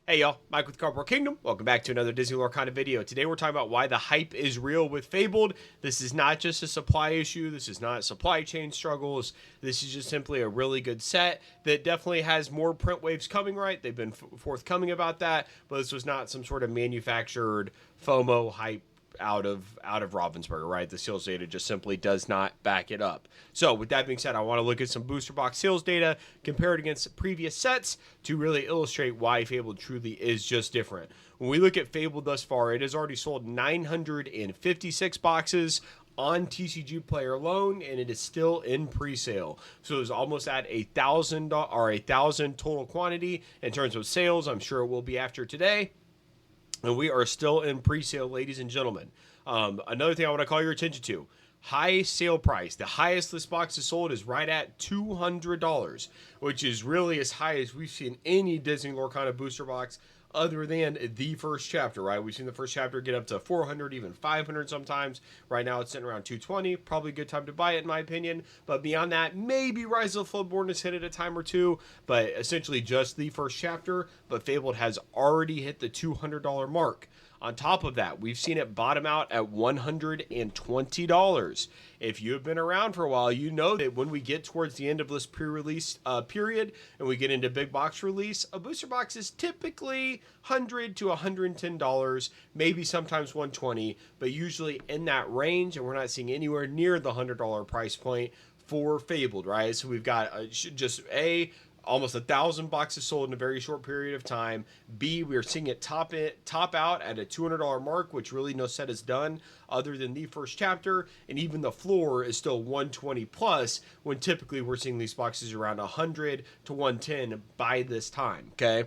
Hey y'all, Mike with Cardboard Kingdom. Welcome back to another Disney Lorcana video. Today we're talking about why the hype is real with Fabled. This is not just a supply issue. This is not supply chain struggles. This is just simply a really good set that definitely has more print waves coming, right? They've been forthcoming about that, but this was not some sort of manufactured FOMO hype out of Ravensburger, right? The sales data just simply does not back it up. So with that being said, I want to look at some booster box sales data, compare it against previous sets to really illustrate why Fabled truly is just different. When we look at Fabled thus far, it has already sold 956 boxes on TCG Player alone, and it is still in pre-sale. So it's almost at $1,000 or 1,000 total quantity in terms of sales. I'm sure it will be after today. And we are still in pre-sale, ladies and gentlemen. Another thing I want to call your attention to, high sale price. The highest this box is sold is right at $200, which is really as high as we've seen any Disney Lorcana booster box other than the first chapter, right? We've seen the first chapter get up to 400, even 500 sometimes. Right now it's sitting around 220. Probably a good time to buy it in my opinion. But beyond that, maybe Rise of the Floodborn has hit it a time or two, but essentially just the first chapter. But Fabled has already hit the $200 mark. On top of that, we've seen it bottom out at $120. If you've been around for a while, you know that when we get towards the end of this pre-release period and we get into big box release, a booster box is typically $100 to $110, maybe sometimes $120, but usually in that range, and we're not seeing anywhere near the $100 price point for Fabled, right? So we've got almost 1,000 boxes sold in a very short period of time. B, we are seeing it top out at a $200 mark, which really no set is done other than the first chapter, and even the floor is still 120 plus, when typically we're seeing these boxes around 100 to 110 by this time, okay?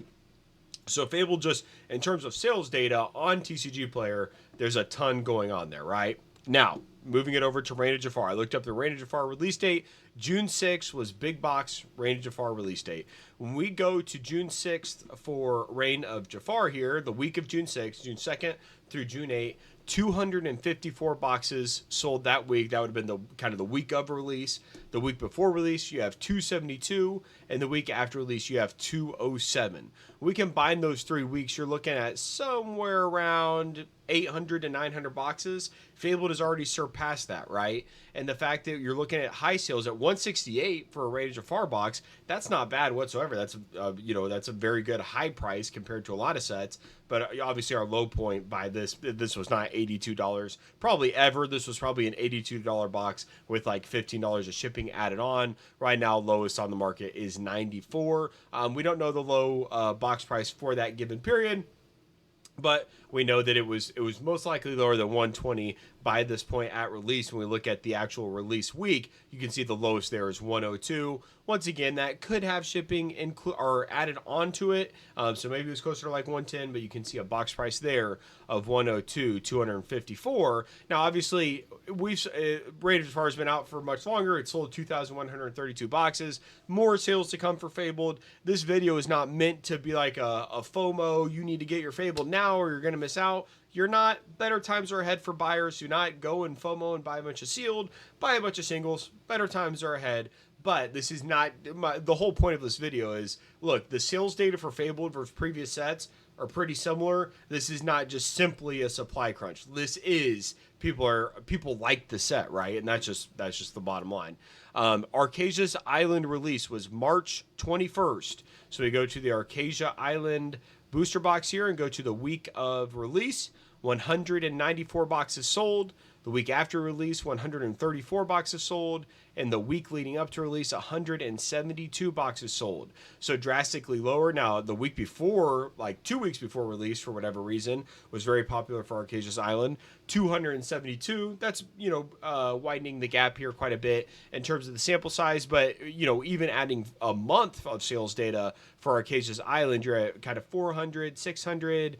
So Fable, just in terms of sales data on TCG Player, there's a ton going on there, right? Now, moving it over to Reign of Jafar. I looked up the Reign of Jafar release date. June 6th was big box Reign of Jafar release date. When we go to June 6th for Reign of Jafar here, the week of June 6th, June 2nd through June 8th, 254 boxes sold that week. That would have been the kind of the week of release. The week before release, you have 272, and the week after release, you have 207. We combine those 3 weeks, you're looking at somewhere around 800 to 900 boxes. Fabled has already surpassed that, right? And the fact that you're looking at high sales at 168 for a Reign of Jafar box, that's not bad whatsoever. That's that's a very good high price compared to a lot of sets. But obviously our low point by this was not $82 probably ever. This was probably an $82 box with like $15 of shipping added on. Right now, lowest on the market is $94. We don't know the low box price for that given period, but we know that it was most likely lower than 120 by this point at release. When we look at the actual release week, you can see the lowest there is 102. Once again, that could have shipping or added onto it, so maybe it was closer to like 110, but you can see a box price there of 102, 254. Now, obviously, Reign of Jafar has been out for much longer. It sold 2,132 boxes. More sales to come for Fabled. This video is not meant to be like a FOMO. You need to get your Fabled now or you're going to miss out. You're not. Better times are ahead for buyers. Do not go and FOMO and buy a bunch of sealed. Buy a bunch of singles. Better times are ahead. But this is not the whole point of this video is, look, the sales data for Fabled versus previous sets are pretty similar. This is not just simply a supply crunch. This is people like the set, right? And that's just the bottom line. Arcasia's Island release was March 21st. So we go to the Arcasia Island booster box here and go to the week of release. 194 boxes sold. The week after release, 134 boxes sold. And the week leading up to release, 172 boxes sold. So drastically lower. Now, the week before, like 2 weeks before release, for whatever reason, was very popular for Arcasia's Island. 272. That's, widening the gap here quite a bit in terms of the sample size. But, even adding a month of sales data for Arcasia's Island, you're at kind of 400, 600,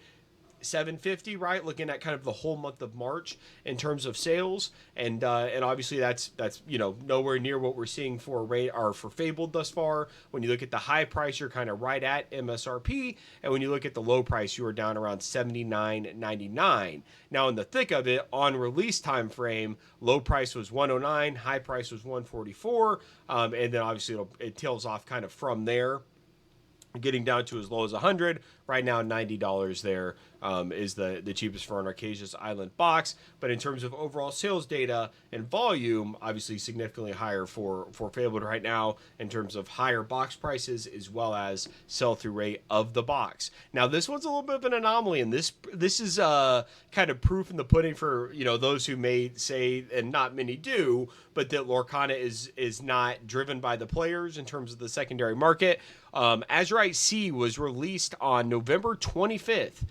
750, right? Looking at kind of the whole month of March in terms of sales, and obviously that's nowhere near what we're seeing for Fabled thus far. When you look at the high price, you're kind of right at MSRP, and when you look at the low price, you are down around $79.99. Now, in the thick of it, on release time frame, low price was 109, high price was 144, and then obviously it tails off kind of from there. getting down to as low as 100 right now. $90 there is the cheapest for an Arcasian Island box. But in terms of overall sales data and volume, obviously significantly higher for Fabled right now in terms of higher box prices as well as sell-through rate of the box. Now this one's a little bit of an anomaly, and this is kind of proof in the pudding for those who may say, and not many do, but that Lorcana is not driven by the players in terms of the secondary market. Azureite Sea was released on November 25th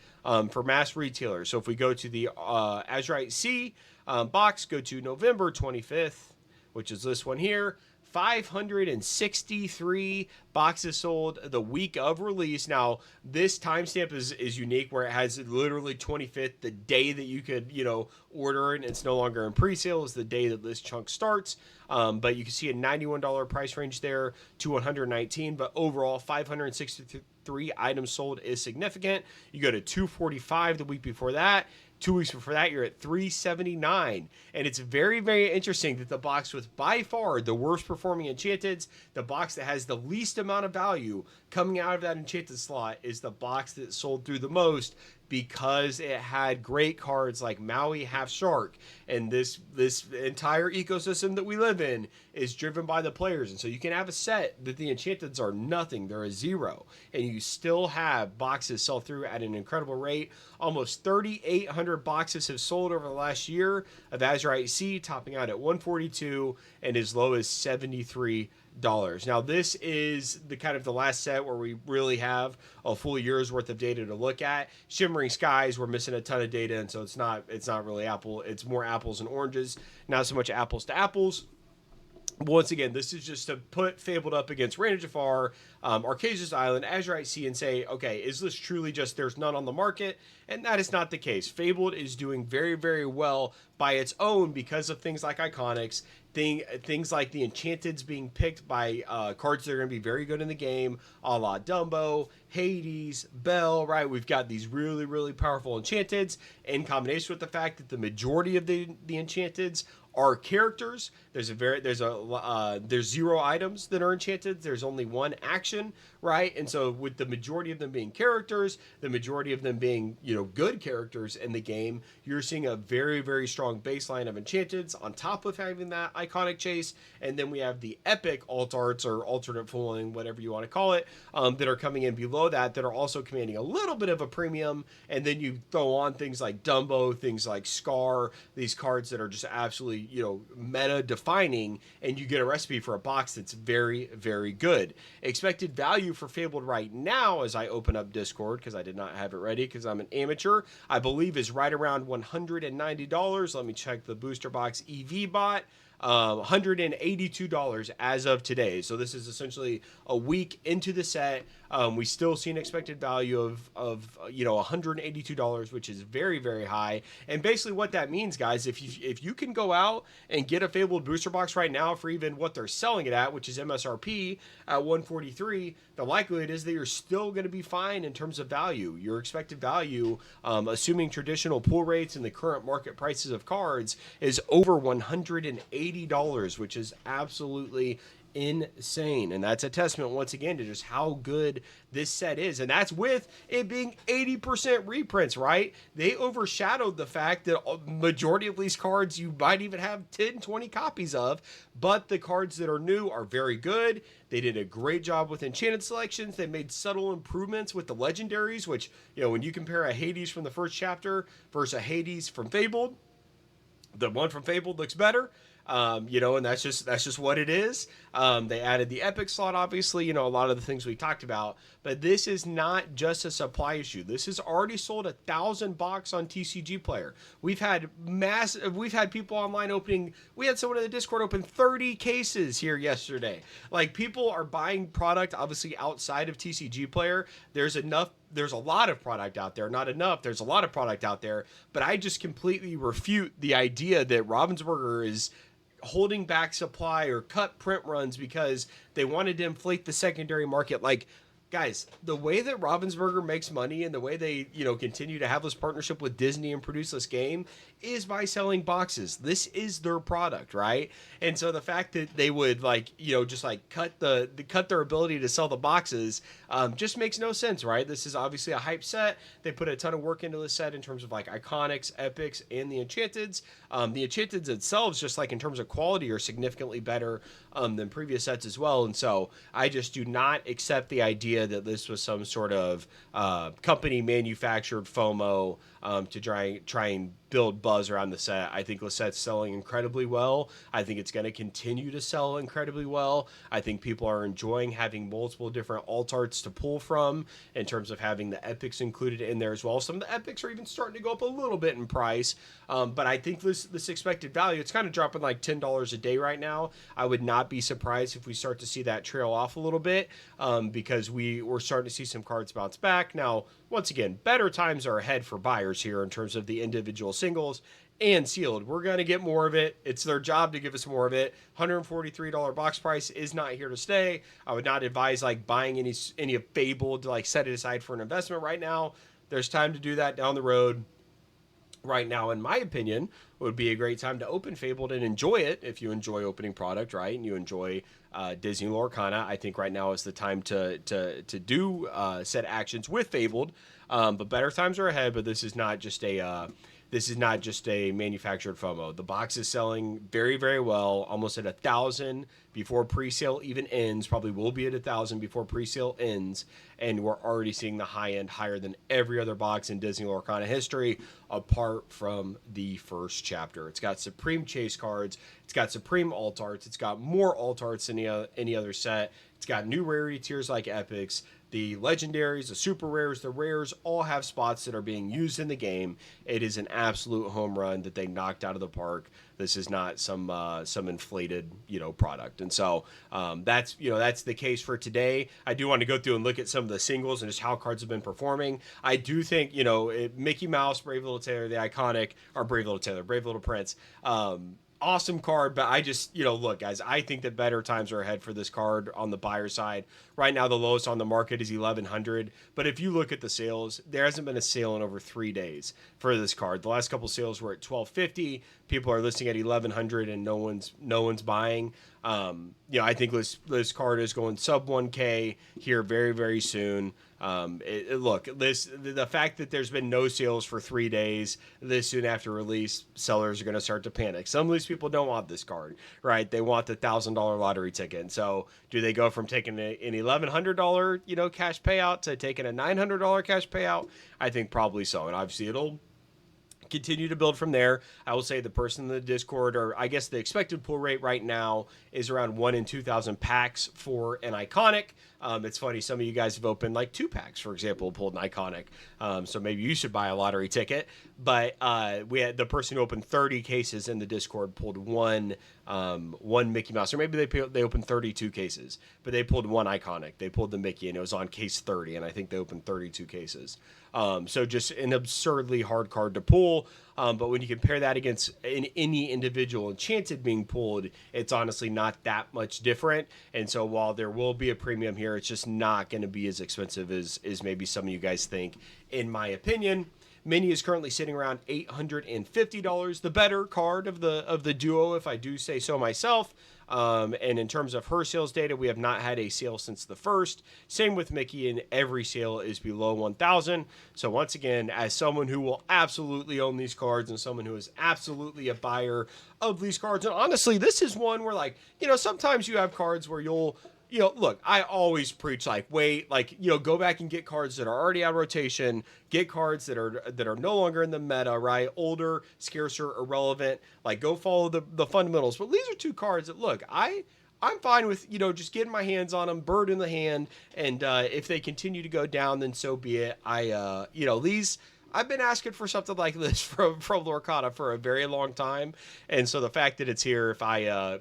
for mass retailers. So if we go to the Azureite Sea box, go to November 25th, which is this one here. 563 boxes sold the week of release. Now, this timestamp is unique, where it has literally 25th, the day that you could, order it, and it's no longer in pre-sale, is the day that this chunk starts. But you can see a $91 price range there to $119, but overall 563 items sold is significant. You go to 245 the week before that. 2 weeks before that, you're at 379. And it's very, very interesting that the box with by far the worst performing Enchanteds, the box that has the least amount of value coming out of that Enchanted slot, is the box that sold through the most, because it had great cards like Maui Half Shark. And this entire ecosystem that we live in is driven by the players. And so you can have a set that the Enchanteds are nothing, they're a zero, and you still have boxes sell through at an incredible rate. Almost 3,800 boxes have sold over the last year of Azureite Sea, topping out at 142 and as low as $73. Now this is the kind of the last set where we really have a full year's worth of data to look at. Shimmering Skies, we're missing a ton of data, and so it's not really it's more apples and oranges, not so much apples to apples. Once again, this is just to put Fabled up against Reign of Jafar, Arcasian Island, Azureite Sea, and say, okay, is this truly just there's none on the market? And that is not the case. Fabled is doing very, very well by its own because of things like Iconics, things like the Enchanteds being picked by cards that are going to be very good in the game, a la Dumbo, Hades, Bell, right? We've got these really, really powerful Enchanteds, in combination with the fact that the majority of the Enchanteds are characters. There's zero items that are enchanted. There's only one action, right? And so with the majority of them being characters, the majority of them being, good characters in the game, you're seeing a very, very strong baseline of enchanteds on top of having that iconic chase. And then we have the epic alt arts, or alternate fooling, whatever you want to call it, that are coming in below that are also commanding a little bit of a premium. And then you throw on things like Dumbo, things like Scar, these cards that are just absolutely, meta defining, and you get a recipe for a box that's very, very good. Expected value for Fabled right now, as I open up Discord, because I did not have it ready because I'm an amateur, I believe is right around $190. Let me check the booster box EV bot. $182 as of today. So this is essentially a week into the set. We still see an expected value of $182, which is very, very high. And basically what that means, guys, if you can go out and get a Fabled booster box right now for even what they're selling it at, which is MSRP at $143, the likelihood is that you're still going to be fine in terms of value. Your expected value, assuming traditional pull rates and the current market prices of cards, is over $180, which is absolutely insane. And that's a testament once again to just how good this set is. And that's with it being 80% reprints, right? They overshadowed the fact that majority of these cards you might even have 10, 20 copies of, but the cards that are new are very good. They did a great job with enchanted selections. They made subtle improvements with the legendaries, which, when you compare a Hades from the first chapter versus a Hades from Fabled, the one from Fabled looks better. And that's just what it is. They added the epic slot, obviously, a lot of the things we talked about, but this is not just a supply issue. This has already sold 1,000 box on TCG Player. We've had people online opening. We had someone in the Discord open 30 cases here yesterday. Like, people are buying product, obviously, outside of TCG Player. There's a lot of product out there. Not enough. There's a lot of product out there. But I just completely refute the idea that Ravensburger is holding back supply or cut print runs because they wanted to inflate the secondary market. Like, Guys, the way that Ravensburger makes money and the way they, continue to have this partnership with Disney and produce this game is by selling boxes. This is their product, right? And so the fact that they would just cut their ability to sell the boxes just makes no sense, right? This is obviously a hype set. They put a ton of work into this set in terms of like iconics, epics, and the Enchanteds. The Enchanteds themselves, just like in terms of quality, are significantly better than previous sets as well. And so I just do not accept the idea that this was some sort of company manufactured FOMO to try and build buzz around the set. I think the set's selling incredibly well. I think it's going to continue to sell incredibly well. I think people are enjoying having multiple different alt arts to pull from in terms of having the epics included in there as well. Some of the epics are even starting to go up a little bit in price, but I think this expected value, it's kind of dropping like $10 a day right now. I would not be surprised if we start to see that trail off a little bit because we're starting to see some cards bounce back. Now, once again, better times are ahead for buyers here in terms of the individual singles and sealed. We're going to get more of it. It's their job to give us more of it. $143 box price is not here to stay. I would not advise like buying any of Fabled to like set it aside for an investment right now. There's time to do that down the road. Right now, in my opinion, would be a great time to open Fabled and enjoy it if you enjoy opening product, right? And you enjoy Disney Lorcana. I think right now is the time to do set actions with Fabled. But better times are ahead. But this is not just a manufactured FOMO. The box is selling very, very well, almost at 1,000 before pre-sale even ends. Probably will be at 1,000 before pre-sale ends, and we're already seeing the high end higher than every other box in Disney Lorcana history, apart from the first chapter. It's got Supreme Chase cards. It's got Supreme alt arts. It's got more alt arts than any other set. It's got new rarity tiers like epics. The legendaries, the super rares, the rares all have spots that are being used in the game. It is an absolute home run that they knocked out of the park. This is not some inflated, product. And so that's the case for today. I do want to go through and look at some of the singles and just how cards have been performing. I do think, Mickey Mouse, Brave Little Tailor, the iconic, or Brave Little Tailor, Brave Little Prince, awesome card, but I just, look, guys, I think that better times are ahead for this card on the buyer side. Right now, the lowest on the market is 1,100, but if you look at the sales, there hasn't been a sale in over 3 days for this card. The last couple sales were at 1,250. People are listing at 1,100, and no one's buying. I think this card is going sub 1K here very, very soon. The fact that there's been no sales for 3 days this soon after release, sellers are going to start to panic. Some of these people don't want this card, right? They want the $1,000 lottery ticket. And so do they go from taking an $1,100, cash payout to taking a $900 cash payout? I think probably so. And obviously it'll continue to build from there. I will say the person in the Discord, or I guess the expected pull rate right now is around 1 in 2,000 packs for an iconic. It's funny, some of you guys have opened like 2 packs, for example, pulled an iconic. So maybe you should buy a lottery ticket. But we had the person who opened 30 cases in the Discord pulled one Mickey Mouse, or maybe they opened 32 cases, but they pulled one iconic. They pulled the Mickey, and it was on case 30, and I think they opened 32 cases. So just an absurdly hard card to pull. But when you compare that against any individual Enchanted being pulled, it's honestly not that much different. And so while there will be a premium here, it's just not going to be as expensive as maybe some of you guys think, in my opinion. Mini is currently sitting around $850, the better card of the duo, if I do say so myself. And in terms of her sales data, we have not had a sale since the first. Same with Mickey, and every sale is below 1,000. So once again, as someone who will absolutely own these cards and someone who is absolutely a buyer of these cards, and honestly, this is one where sometimes you have cards where you'll look, I always preach go back and get cards that are already out of rotation, get cards that are no longer in the meta, right? Older, scarcer, irrelevant. Go follow the fundamentals. But these are 2 cards that, look, I'm fine with, just getting my hands on them, bird in the hand, and if they continue to go down, then so be it. I've been asking for something like this from Lorcana for a very long time, and so the fact that it's here, if I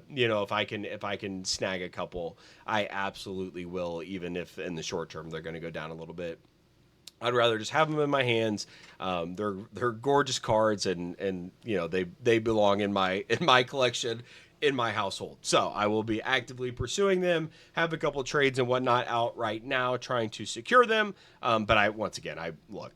can snag a couple, I absolutely will, even if in the short term they're going to go down a little bit. I'd rather just have them in my hands. They're gorgeous cards, and they belong in my collection in my household. So I will be actively pursuing them, have a couple trades and whatnot out right now, trying to secure them. But once again, look,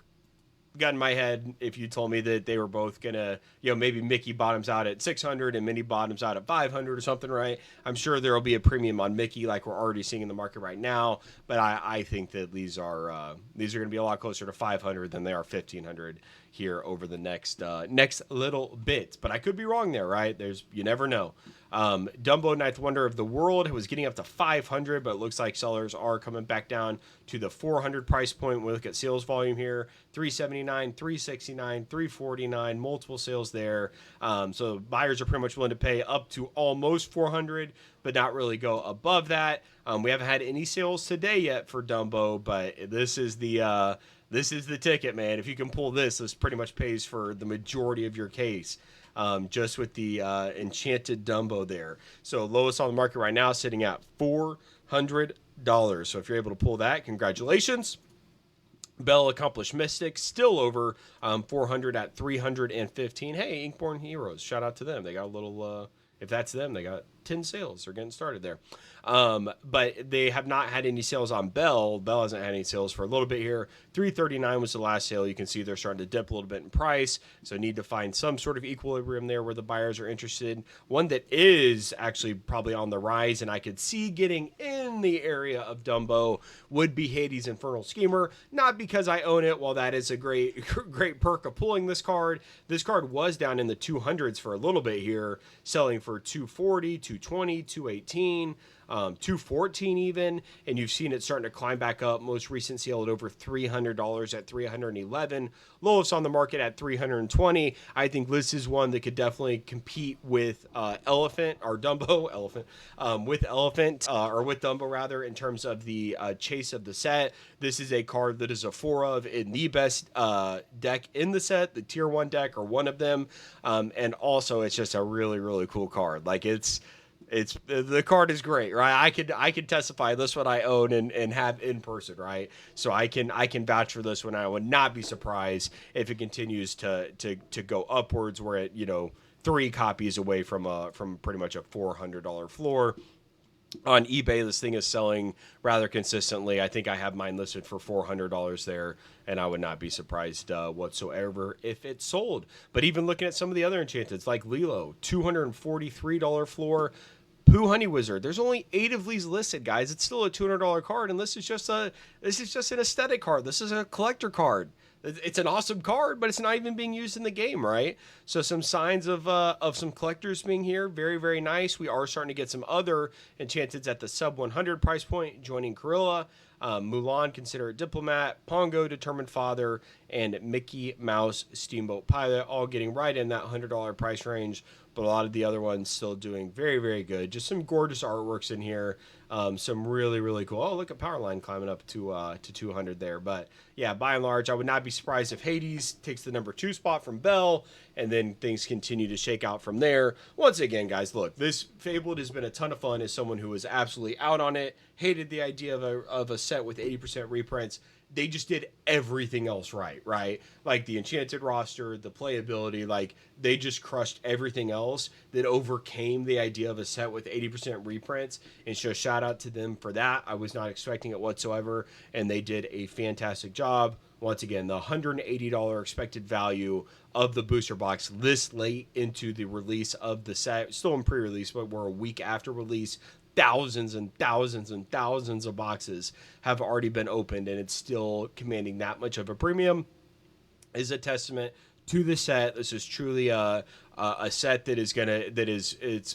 gun in my head, if you told me that they were both gonna, maybe Mickey bottoms out at 600 and Minnie bottoms out at 500 or something, right? I'm sure there will be a premium on Mickey like we're already seeing in the market right now. But I think that these are going to be a lot closer to 500 than they are 1500 here over the next little bit. But I could be wrong there, right? You never know. Dumbo, Ninth Wonder of the World, was getting up to 500, but it looks like sellers are coming back down to the 400 price point. When we look at sales volume here, 379, 369, 349, multiple sales there. So buyers are pretty much willing to pay up to almost 400, but not really go above that. We haven't had any sales today yet for Dumbo, but this is the ticket, man. If you can pull this pretty much pays for the majority of your case. Just with the Enchanted Dumbo there. So lowest on the market right now sitting at $400. So if you're able to pull that, congratulations. Bell Accomplished Mystic still over 400 at 315. Hey, Inkborn Heroes, shout out to them. They got a little, if that's them, they got 10 sales. They're getting started there. But they have not had any sales on Bell. Bell hasn't had any sales for a little bit here. 339 was the last sale. You can see they're starting to dip a little bit in price. So need to find some sort of equilibrium there where the buyers are interested. One that is actually probably on the rise and I could see getting in the area of Dumbo would be Hades Infernal Schemer. Not because I own it. While that is a great perk of pulling this card. This card was down in the 200s for a little bit here, selling for 240, 220, 218. 214 even, and you've seen it starting to climb back up. Most recent sale at over $300 at 311. Lowest on the market at 320. I think this is one that could definitely compete with Elephant or Dumbo, with Elephant or with Dumbo rather, in terms of the chase of the set. This is a card that is a 4 of in the best deck in the set, the tier 1 deck or one of them, and also it's just a really, really cool card. Like it's the card is great, right? I could testify this one I own and have in person, right? So I can vouch for this one. I would not be surprised if it continues to go upwards. We're at 3 copies away from pretty much a $400 floor. On eBay, this thing is selling rather consistently. I think I have mine listed for $400 there, and I would not be surprised whatsoever if it sold. But even looking at some of the other Enchanteds, like Lilo, $243 floor. Pooh Honey Wizard. There's only 8 of these listed, guys. It's still a $200 card, and this is just an aesthetic card. This is a collector card. It's an awesome card, but it's not even being used in the game, right? So some signs of some collectors being here. Very, very nice. We are starting to get some other Enchanteds at the sub 100 price point, joining Gorilla, Mulan, Considerate Diplomat, Pongo, Determined Father, and Mickey Mouse Steamboat Pilot, all getting right in that $100 price range. But a lot of the other ones still doing very, very good. Just some gorgeous artworks in here. Some really, really cool. Oh, look at Powerline climbing up to 200 there. But yeah, by and large, I would not be surprised if Hades takes the number 2 spot from Bell, and then things continue to shake out from there. Once again, guys, look, this Fabled has been a ton of fun as someone who was absolutely out on it, hated the idea of a set with 80% reprints. They just did everything else right? Like the Enchanted roster, the playability, like they just crushed everything else that overcame the idea of a set with 80% reprints. And so shout out to them for that. I was not expecting it whatsoever, and they did a fantastic job. Once again, the $180 expected value of the booster box this late into the release of the set, still in pre-release, but we're a week after release. Thousands and thousands and thousands of boxes have already been opened, and it's still commanding that much of a premium is a testament to the set. This is truly a set that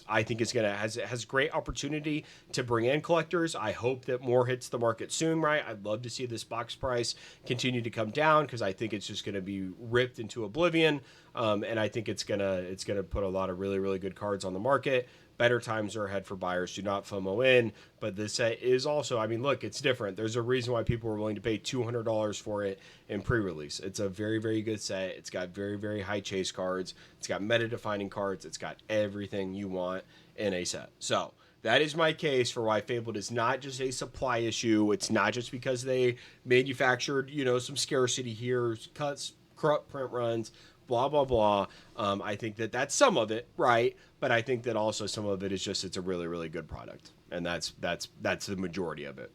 I think has great opportunity to bring in collectors. I hope that more hits the market soon, right? I'd love to see this box price continue to come down, because I think it's just going to be ripped into oblivion. And I think it's gonna put a lot of really, really good cards on the market. Better times are ahead for buyers. Do not FOMO in. But this set is also, I mean, look, it's different. There's a reason why people are willing to pay $200 for it in pre-release. It's a very, very good set. It's got very, very high chase cards. It's got meta-defining cards. It's got everything you want in a set. So that is my case for why Fabled is not just a supply issue. It's not just because they manufactured, some scarcity here, cuts, corrupt print runs. blah blah blah. I think that that's some of it, right? But I think that also some of it is just it's a really really good product, and that's the majority of it.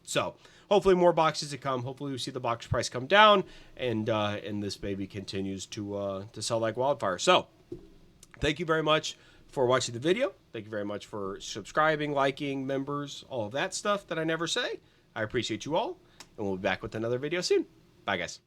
So hopefully more boxes to come. Hopefully we see the box price come down, and this baby continues to sell like wildfire. So thank you very much for watching the video. Thank you very much for subscribing, liking, members, all of that stuff that I never say. I appreciate you all, and we'll be back with another video soon. Bye, guys.